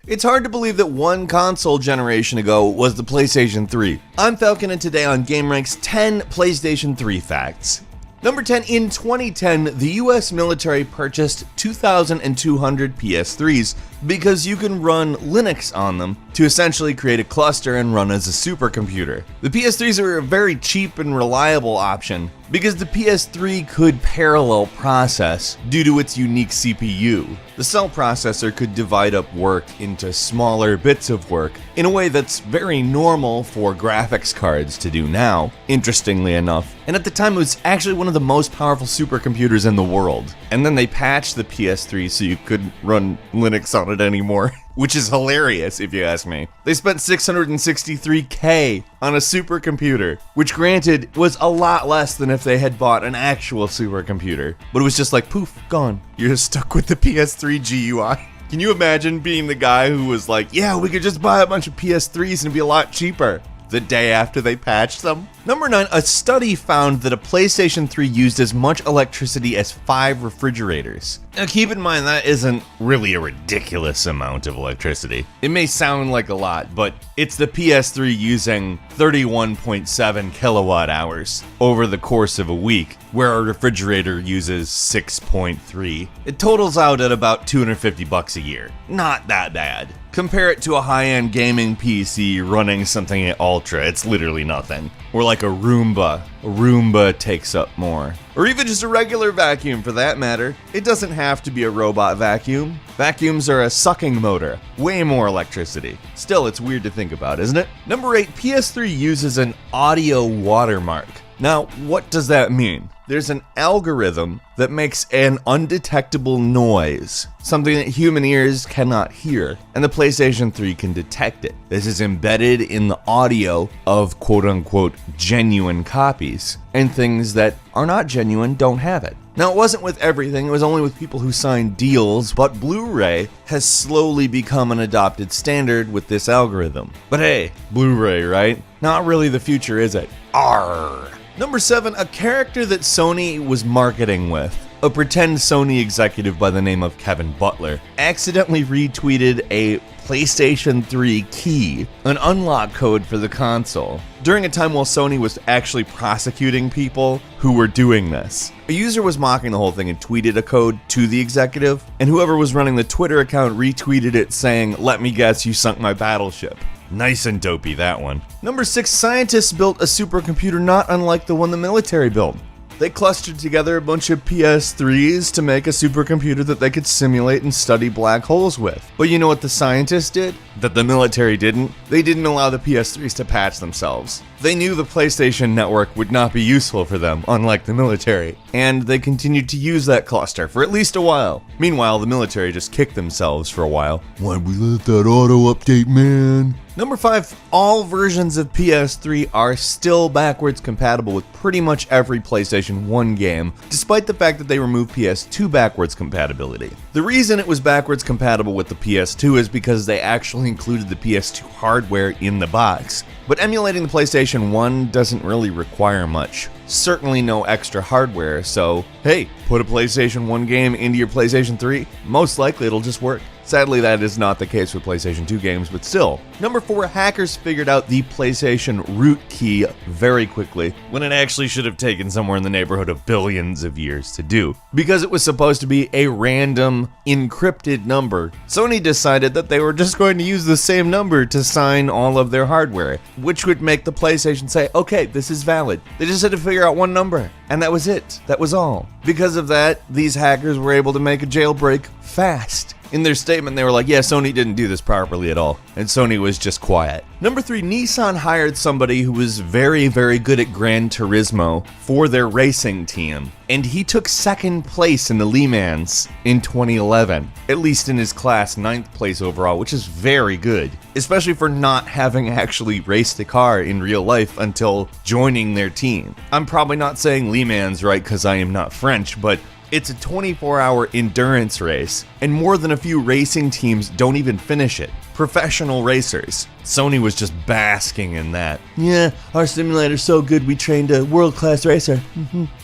It's hard to believe that one console generation ago was the PlayStation 3. I'm Falcon, and today on gameranx 10 PlayStation 3 facts. Number 10, in 2010, the US military purchased 2,200 PS3s because you can run Linux on them to essentially create a cluster and run as a supercomputer. The PS3s are a very cheap and reliable option because the PS3 could parallel process due to its unique CPU. The cell processor could divide up work into smaller bits of work in a way that's very normal for graphics cards to do now, interestingly enough. And at the time, it was actually one of the most powerful supercomputers in the world. And then they patched the PS3 so you couldn't run Linux on it anymore, which is hilarious if you ask me. They spent $663K on a supercomputer, which granted was a lot less than if they had bought an actual supercomputer. But it was just like, poof, gone. You're just stuck with the PS3 GUI. Can you imagine being the guy who was like, yeah, we could just buy a bunch of PS3s and it'd be a lot cheaper the day after they patched them? Number 9, a study found that a PlayStation 3 used as much electricity as 5 refrigerators. Now keep in mind that isn't really a ridiculous amount of electricity. It may sound like a lot, but it's the PS3 using 31.7 kilowatt hours over the course of a week, where a refrigerator uses 6.3. It totals out at about $250 a year. Not that bad. Compare it to a high-end gaming PC running something at Ultra, it's literally nothing. Or like a Roomba. A Roomba takes up more. Or even just a regular vacuum for that matter. It doesn't have to be a robot vacuum. Vacuums are a sucking motor. Way more electricity. Still, it's weird to think about, isn't it? Number 8, PS3 uses an audio watermark. Now, what does that mean? There's an algorithm that makes an undetectable noise, something that human ears cannot hear, and the PlayStation 3 can detect it. This is embedded in the audio of quote-unquote genuine copies, and things that are not genuine don't have it. Now, it wasn't with everything, it was only with people who signed deals, but Blu-ray has slowly become an adopted standard with this algorithm. But hey, Blu-ray, right? Not really the future, is it? Arrgh. Number 7, a character that Sony was marketing with, a pretend Sony executive by the name of Kevin Butler, accidentally retweeted a PlayStation 3 key, an unlock code for the console, during a time while Sony was actually prosecuting people who were doing this. A user was mocking the whole thing and tweeted a code to the executive, and whoever was running the Twitter account retweeted it saying, "Let me guess, you sunk my battleship." Nice and dopey, that one. Number 6, scientists built a supercomputer not unlike the one the military built. They clustered together a bunch of PS3s to make a supercomputer that they could simulate and study black holes with. But you know what the scientists did? That the military didn't? They didn't allow the PS3s to patch themselves. They knew the PlayStation network would not be useful for them, unlike the military, and they continued to use that cluster for at least a while. Meanwhile, the military just kicked themselves for a while. Why'd we let that auto update, man? Number 5, all versions of PS3 are still backwards compatible with pretty much every PlayStation 1 game, despite the fact that they removed PS2 backwards compatibility. The reason it was backwards compatible with the PS2 is because they actually included the PS2 hardware in the box. But emulating the PlayStation 1 doesn't really require much. Certainly no extra hardware, so hey, put a PlayStation 1 game into your PlayStation 3, most likely it'll just work. Sadly, that is not the case with PlayStation 2 games, but still. Number 4, hackers figured out the PlayStation root key very quickly, when it actually should have taken somewhere in the neighborhood of billions of years to do. Because it was supposed to be a random, encrypted number, Sony decided that they were just going to use the same number to sign all of their hardware, which would make the PlayStation say, okay, this is valid. They just had to figure out one number, and that was it. That was all. Because of that, these hackers were able to make a jailbreak fast. In their statement, they were like, yeah, Sony didn't do this properly at all. And Sony was just quiet. Number 3, Nissan hired somebody who was very, very good at Gran Turismo for their racing team. And he took second place in the Le Mans in 2011. At least in his class, 9th place overall, which is very good. Especially for not having actually raced a car in real life until joining their team. I'm probably not saying Le Mans right because I am not French, but it's a 24-hour endurance race, and more than a few racing teams don't even finish it. professional racers. Sony was just basking in that. Yeah, our simulator's so good we trained a world-class racer.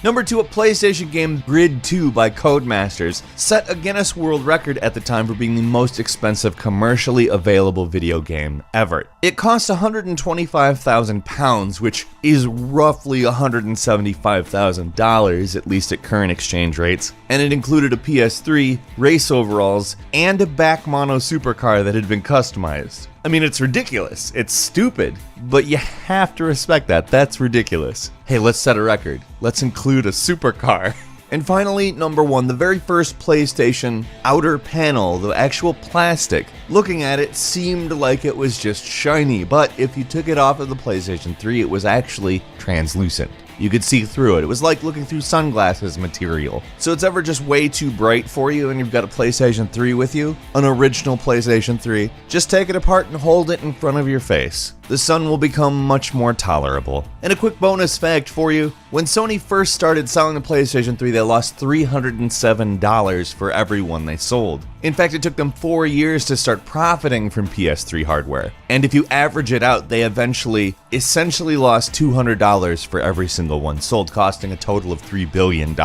Number 2, a PlayStation game, Grid 2 by Codemasters, set a Guinness World Record at the time for being the most expensive commercially available video game ever. It cost £125,000, which is roughly $175,000, at least at current exchange rates, and it included a PS3, race overalls, and a back mono supercar that had been customized. I mean, it's ridiculous. It's stupid, but you have to respect that. That's ridiculous. Hey, let's set a record. Let's include a supercar. And finally, number 1, the very first PlayStation outer panel, the actual plastic. Looking at it seemed like it was just shiny, but if you took it off of the PlayStation 3, it was actually translucent. You could see through it. It was like looking through sunglasses material. So it's ever just way too bright for you and you've got a PlayStation 3 with you, an original PlayStation 3, just take it apart and hold it in front of your face. The sun will become much more tolerable. And a quick bonus fact for you, when Sony first started selling the PlayStation 3, they lost $307 for every one they sold. In fact, it took them 4 years to start profiting from PS3 hardware. And if you average it out, they essentially lost $200 for every single one sold, costing a total of $3 billion.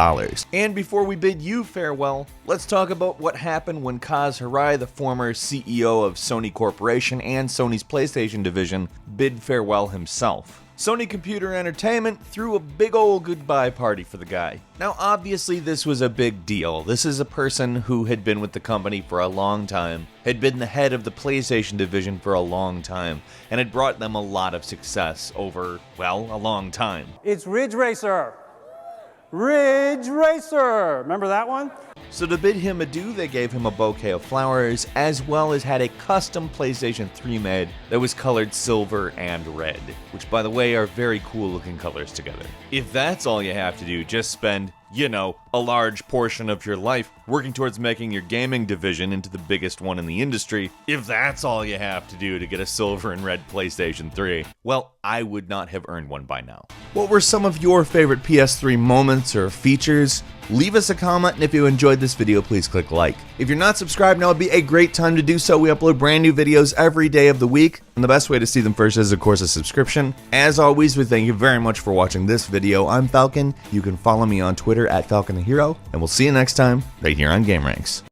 And before we bid you farewell, let's talk about what happened when Kaz Hirai, the former CEO of Sony Corporation and Sony's PlayStation division, bid farewell himself. Sony Computer Entertainment threw a big old goodbye party for the guy. Now obviously this was a big deal. This is a person who had been with the company for a long time, had been the head of the PlayStation division for a long time, and had brought them a lot of success over, well, a long time. It's Ridge Racer! Ridge Racer! Remember that one? So to bid him adieu, they gave him a bouquet of flowers, as well as had a custom PlayStation 3 made that was colored silver and red, which by the way are very cool looking colors together. If that's all you have to do, just spend, you know, a large portion of your life working towards making your gaming division into the biggest one in the industry, if that's all you have to do to get a silver and red PlayStation 3, well, I would not have earned one by now. What were some of your favorite PS3 moments or features? Leave us a comment, and if you enjoyed this video, please click like. If you're not subscribed, now would be a great time to do so. We upload brand new videos every day of the week, and the best way to see them first is, of course, a subscription. As always, we thank you very much for watching this video. I'm Falcon. You can follow me on Twitter at FalconTheHero, and we'll see you next time right here on gameranx.